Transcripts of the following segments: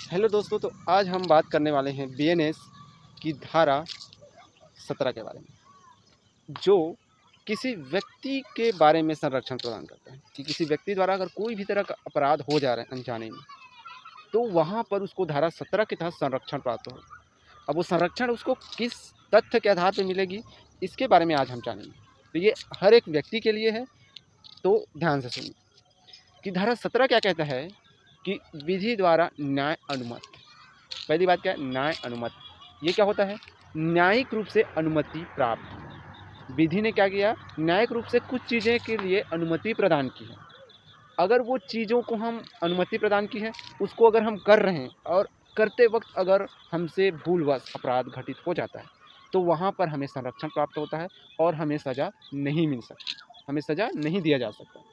Hello दोस्तों, तो आज हम बात करने वाले हैं बीएनएस की धारा 17 के बारे में, जो किसी व्यक्ति के बारे में संरक्षण प्रदान करता है कि किसी व्यक्ति द्वारा अगर कोई भी तरह का अपराध हो जा रहा है अनजाने में, तो वहाँ पर उसको धारा 17 के तहत संरक्षण प्राप्त हो। अब वो संरक्षण उसको किस तथ्य के आधार पर मिलेगी, इसके बारे में आज हम जानेंगे। तो ये हर एक व्यक्ति के लिए है, तो ध्यान से सुनिए कि धारा 17 क्या कहता है कि विधि द्वारा न्याय अनुमत। पहली बात क्या है? न्याय अनुमत। ये क्या होता है? न्यायिक रूप से अनुमति प्राप्त। विधि ने क्या किया? न्यायिक रूप से कुछ चीज़ें के लिए अनुमति प्रदान की है। अगर वो चीज़ों को हम अनुमति प्रदान की है, उसको अगर हम कर रहे हैं और करते वक्त अगर हमसे भूलवश अपराध घटित हो जाता है, तो वहाँ पर हमें संरक्षण प्राप्त होता है और हमें सज़ा नहीं मिल सकती, हमें सज़ा नहीं दिया जा सकता।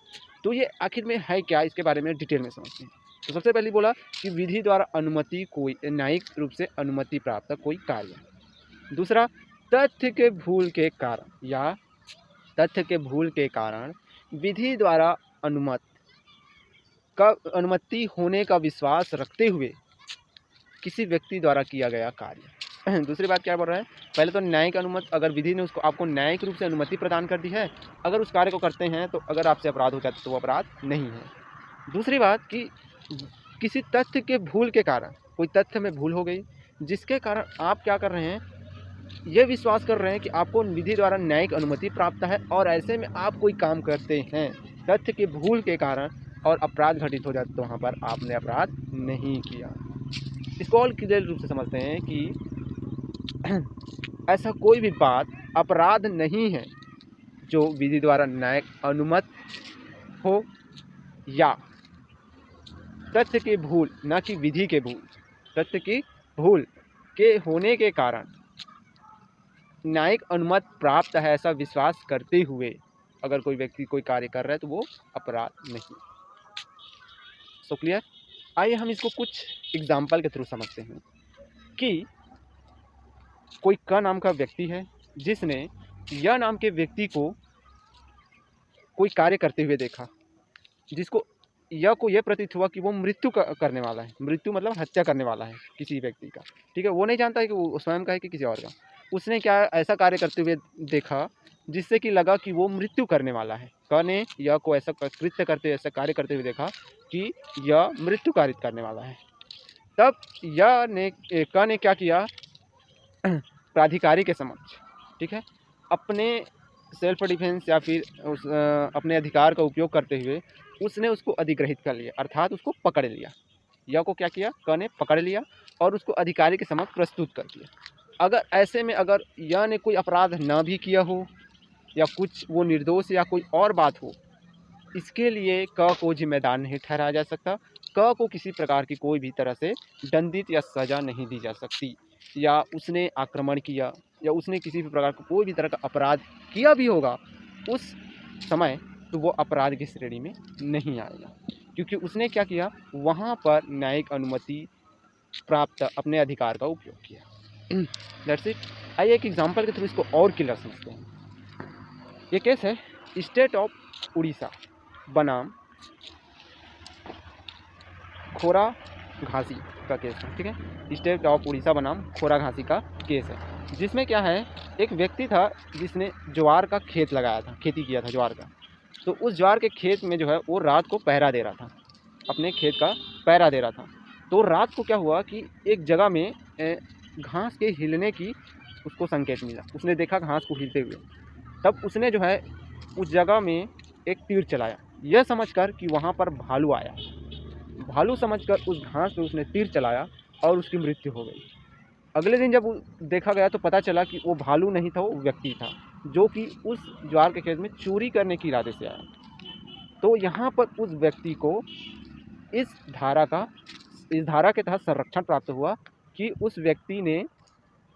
तो ये आखिर में है क्या, इसके बारे में डिटेल में समझते हैं। तो सबसे पहले बोला कि विधि द्वारा अनुमति कोई न्यायिक रूप से अनुमति प्राप्त कोई कार्य। दूसरा, तथ्य के भूल के कारण या तथ्य के भूल के कारण विधि द्वारा अनुमति होने का विश्वास रखते हुए किसी व्यक्ति द्वारा किया गया कार्य। दूसरी बात क्या बोल रहा है? पहले तो न्यायिक अनुमति, अगर विधि ने उसको आपको न्यायिक रूप से अनुमति प्रदान कर दी है, अगर उस कार्य को करते हैं तो अगर आपसे अपराध हो जाता है तो वो अपराध नहीं है। दूसरी बात कि किसी तथ्य के भूल के कारण, कोई तथ्य में भूल हो गई जिसके कारण आप क्या कर रहे हैं, ये विश्वास कर रहे हैं कि आपको विधि द्वारा न्यायिक अनुमति प्राप्त है और ऐसे में आप कोई काम करते हैं तथ्य के भूल के कारण और अपराध घटित हो जाता, तो वहाँ पर आपने अपराध नहीं किया। इसको और क्लियर रूप से समझते हैं कि ऐसा कोई भी बात अपराध नहीं है जो विधि द्वारा न्यायिक अनुमत हो या तथ्य की भूल, ना कि विधि के भूल, तथ्य की भूल के होने के कारण न्यायिक अनुमति प्राप्त है ऐसा विश्वास करते हुए अगर कोई व्यक्ति कोई कार्य कर रहा है तो वो अपराध नहीं। So clear? आइए हम इसको कुछ एग्जाम्पल के थ्रू समझते हैं कि कोई क नाम का व्यक्ति है जिसने य नाम के व्यक्ति को कोई कार्य करते हुए देखा, जिसको यह को यह प्रतीत हुआ कि वो मृत्यु करने वाला है। मृत्यु मतलब हत्या करने वाला है किसी व्यक्ति का, ठीक है। वो नहीं जानता है कि वो स्वयं का है कि किसी और का। उसने क्या ऐसा कार्य करते हुए देखा जिससे कि लगा कि वो मृत्यु करने वाला है। क ने यह को ऐसा कृत्य करते, ऐसा कार्य करते हुए देखा कि यह मृत्यु कारित करने वाला है। तब क ने क्या किया? प्राधिकारी के समक्ष, ठीक है, अपने सेल्फ डिफेंस या फिर अपने अधिकार का उपयोग करते हुए उसने उसको अधिग्रहित कर लिया, अर्थात उसको पकड़ लिया। यह को क्या किया? क ने पकड़ लिया और उसको अधिकारी के समक्ष प्रस्तुत कर दिया। अगर ऐसे में अगर यह ने कोई अपराध न भी किया हो या कुछ वो निर्दोष या कोई और बात हो, इसके लिए क को जिम्मेदार नहीं ठहराया जा सकता। क को किसी प्रकार की कोई भी तरह से दंडित या सज़ा नहीं दी जा सकती। या उसने आक्रमण किया या उसने किसी भी प्रकार का कोई भी तरह का अपराध किया भी होगा उस समय, तो वो अपराध की श्रेणी में नहीं आएगा, क्योंकि उसने क्या किया? वहाँ पर न्यायिक अनुमति प्राप्त अपने अधिकार का उपयोग किया। That's it. आइए एक एग्जांपल के थ्रू इसको और क्लियर समझते हैं। ये केस है स्टेट ऑफ उड़ीसा बनाम खोरा घासी का केस है, ठीक है। स्टेट ऑफ उड़ीसा बनाम खोरा घासी का केस है, जिसमें क्या है, एक व्यक्ति था जिसने ज्वार का खेत लगाया था, खेती किया था ज्वार का। तो उस ज्वार के खेत में जो है वो रात को पहरा दे रहा था, अपने खेत का पहरा दे रहा था। तो रात को क्या हुआ कि एक जगह में घास के हिलने की उसको संकेत मिला। उसने देखा घास को हिलते हुए, तब उसने जो है उस जगह में एक तीर चलाया, यह समझकर कि वहाँ पर भालू आया। भालू समझकर उस घास पे उसने तीर चलाया और उसकी मृत्यु हो गई। अगले दिन जब देखा गया तो पता चला कि वो भालू नहीं था, वो व्यक्ति था जो कि उस ज्वार के खेत में चोरी करने के इरादे से आया। तो यहाँ पर उस व्यक्ति को इस धारा के तहत संरक्षण प्राप्त हुआ कि उस व्यक्ति ने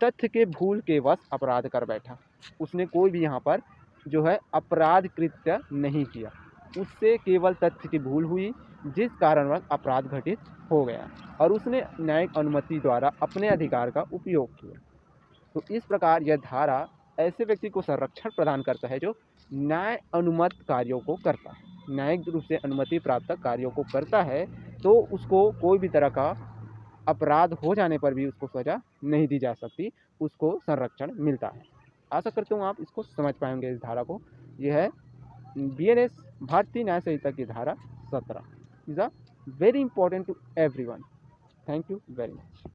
तथ्य के भूल के वश अपराध कर बैठा। उसने कोई भी यहाँ पर जो है अपराध कृत्य नहीं किया, उससे केवल तथ्य की भूल हुई जिस कारणवश अपराध घटित हो गया और उसने न्यायिक अनुमति द्वारा अपने अधिकार का उपयोग किया। तो इस प्रकार यह धारा ऐसे व्यक्ति को संरक्षण प्रदान करता है जो न्याय अनुमत कार्यों को करता है, न्यायिक रूप से अनुमति प्राप्त कार्यों को करता है। तो उसको कोई भी तरह का अपराध हो जाने पर भी उसको सज़ा नहीं दी जा सकती, उसको संरक्षण मिलता है। आशा करता हूँ आप इसको समझ पाएंगे इस धारा को। यह है BNS भारतीय न्याय संहिता की धारा 17 is a very important to everyone. Thank you very much.